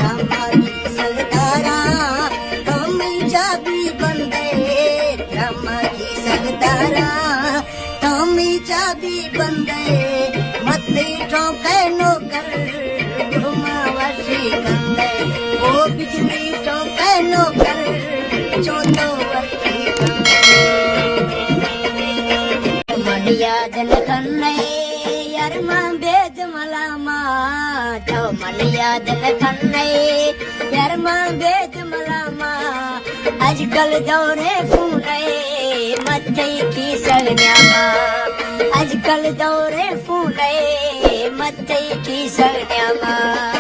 रामाची सरदारा तुम्ही चाबी बंदे रामाची सरदारा तुम्ही चाबी बंदे मते ठोके नौकर घुमावशी कंदे ओ बिजली ठोके नौकर चोदो वर्षी मलिया जन खन्ने यार मां बेज मलामा तो मलिया जन खन्ने यार मां बेज मलामा आजकल दौरे फूने मथे की सगन्यामा आजकल दौरे फूने मथे की सगन्यामा